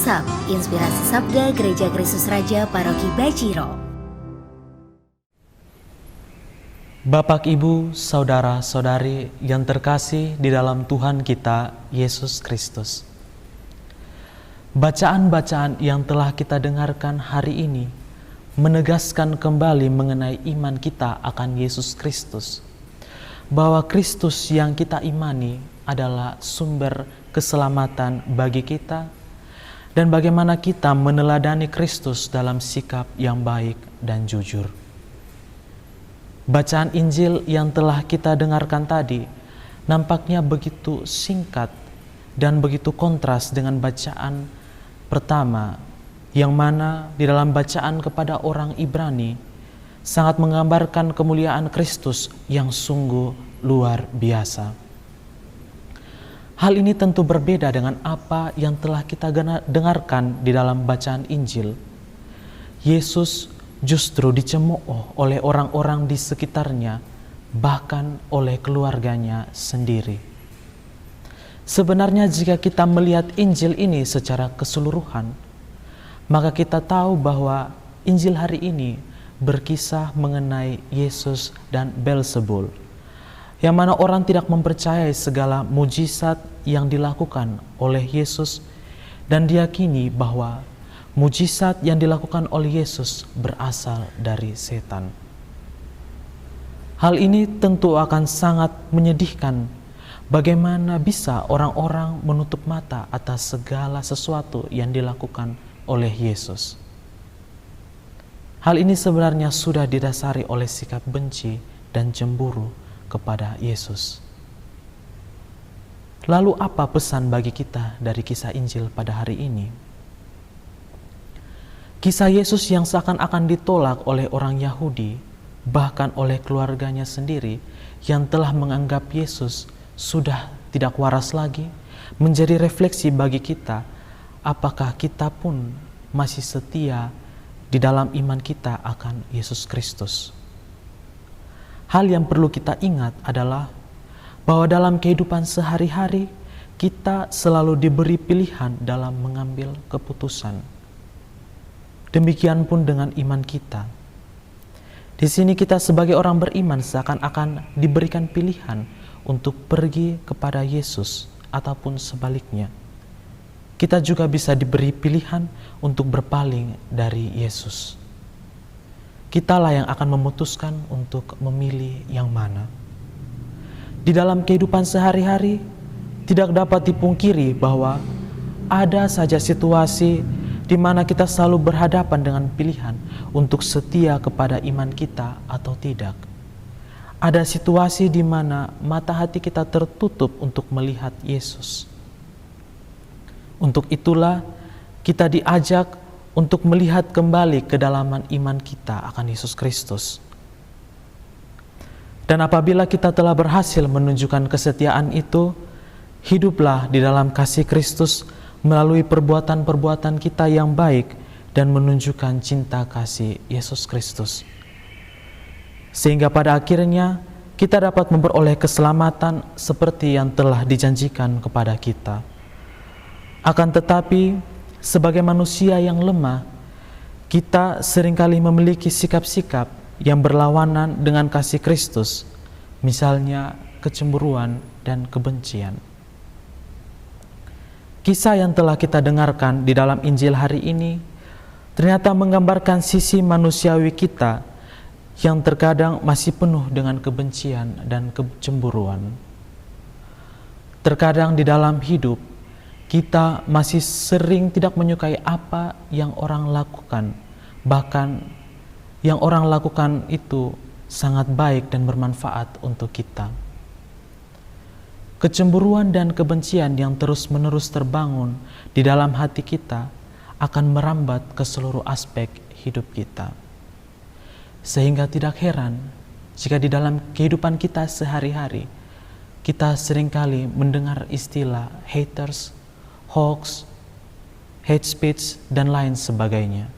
WhatsApp Inspirasi Sabda Gereja Kristus Raja Paroki Bajiro. Bapak, Ibu, Saudara-saudari yang terkasih di dalam Tuhan kita, Yesus Kristus. Bacaan-bacaan yang telah kita dengarkan hari ini menegaskan kembali mengenai iman kita akan Yesus Kristus. Bahwa Kristus yang kita imani adalah sumber keselamatan bagi kita, dan bagaimana kita meneladani Kristus dalam sikap yang baik dan jujur. Bacaan Injil yang telah kita dengarkan tadi nampaknya begitu singkat dan begitu kontras dengan bacaan pertama, yang mana di dalam bacaan kepada orang Ibrani sangat menggambarkan kemuliaan Kristus yang sungguh luar biasa. Hal ini tentu berbeda dengan apa yang telah kita dengarkan di dalam bacaan Injil. Yesus justru dicemooh oleh orang-orang di sekitarnya, bahkan oleh keluarganya sendiri. Sebenarnya jika kita melihat Injil ini secara keseluruhan, maka kita tahu bahwa Injil hari ini berkisah mengenai Yesus dan Beelzebul, yang mana orang tidak mempercayai segala mujizat yang dilakukan oleh Yesus dan diyakini bahwa mujizat yang dilakukan oleh Yesus berasal dari setan. Hal ini tentu akan sangat menyedihkan. Bagaimana bisa orang-orang menutup mata atas segala sesuatu yang dilakukan oleh Yesus? Hal ini sebenarnya sudah didasari oleh sikap benci dan cemburu kepada Yesus. Lalu apa pesan bagi kita dari kisah Injil pada hari ini? Kisah Yesus yang seakan-akan ditolak oleh orang Yahudi, bahkan oleh keluarganya sendiri yang telah menganggap Yesus sudah tidak waras lagi, menjadi refleksi bagi kita, apakah kita pun masih setia di dalam iman kita akan Yesus Kristus. Hal yang perlu kita ingat adalah bahwa dalam kehidupan sehari-hari kita selalu diberi pilihan dalam mengambil keputusan. Demikian pun dengan iman kita. Di sini kita sebagai orang beriman seakan-akan diberikan pilihan untuk pergi kepada Yesus ataupun sebaliknya. Kita juga bisa diberi pilihan untuk berpaling dari Yesus. Kitalah yang akan memutuskan untuk memilih yang mana. Di dalam kehidupan sehari-hari tidak dapat dipungkiri bahwa ada saja situasi di mana kita selalu berhadapan dengan pilihan untuk setia kepada iman kita atau tidak. Ada situasi di mana mata hati kita tertutup untuk melihat Yesus. Untuk itulah kita diajak untuk melihat kembali kedalaman iman kita akan Yesus Kristus. Dan apabila kita telah berhasil menunjukkan kesetiaan itu, hiduplah di dalam kasih Kristus melalui perbuatan-perbuatan kita yang baik dan menunjukkan cinta kasih Yesus Kristus. Sehingga pada akhirnya kita dapat memperoleh keselamatan seperti yang telah dijanjikan kepada kita. Akan tetapi, sebagai manusia yang lemah, kita seringkali memiliki sikap-sikap yang berlawanan dengan kasih Kristus, misalnya kecemburuan dan kebencian. Kisah yang telah kita dengarkan di dalam Injil hari ini ternyata menggambarkan sisi manusiawi kita yang terkadang masih penuh dengan kebencian dan kecemburuan. Terkadang di dalam hidup kita masih sering tidak menyukai apa yang orang lakukan, bahkan yang orang lakukan itu sangat baik dan bermanfaat untuk kita. Kecemburuan dan kebencian yang terus-menerus terbangun di dalam hati kita akan merambat ke seluruh aspek hidup kita. Sehingga tidak heran jika di dalam kehidupan kita sehari-hari kita seringkali mendengar istilah haters, hoax, hate speech, dan lain sebagainya.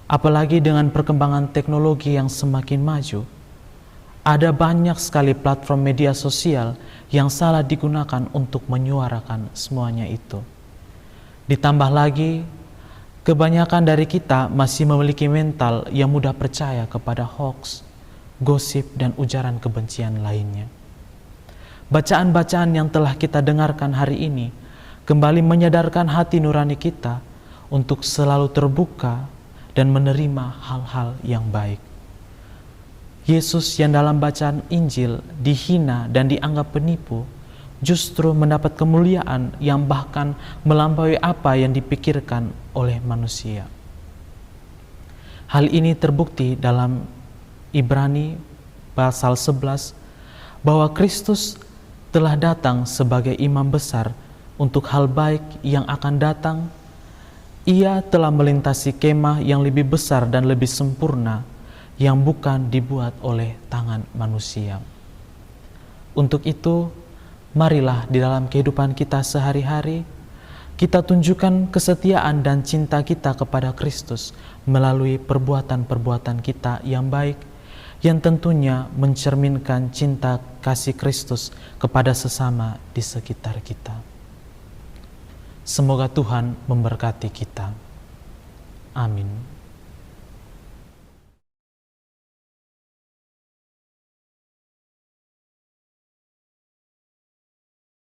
Apalagi dengan perkembangan teknologi yang semakin maju, ada banyak sekali platform media sosial yang salah digunakan untuk menyuarakan semuanya itu. Ditambah lagi, kebanyakan dari kita masih memiliki mental yang mudah percaya kepada hoax, gosip, dan ujaran kebencian lainnya. Bacaan-bacaan yang telah kita dengarkan hari ini kembali menyadarkan hati nurani kita untuk selalu terbuka dan menerima hal-hal yang baik. Yesus yang dalam bacaan Injil dihina dan dianggap penipu, justru mendapat kemuliaan yang bahkan melampaui apa yang dipikirkan oleh manusia. Hal ini terbukti dalam Ibrani pasal 11 bahwa Kristus telah datang sebagai imam besar untuk hal baik yang akan datang. Ia telah melintasi kemah yang lebih besar dan lebih sempurna yang bukan dibuat oleh tangan manusia. Untuk itu, marilah di dalam kehidupan kita sehari-hari, kita tunjukkan kesetiaan dan cinta kita kepada Kristus melalui perbuatan-perbuatan kita yang baik, yang tentunya mencerminkan cinta kasih Kristus kepada sesama di sekitar kita. Semoga Tuhan memberkati kita. Amin.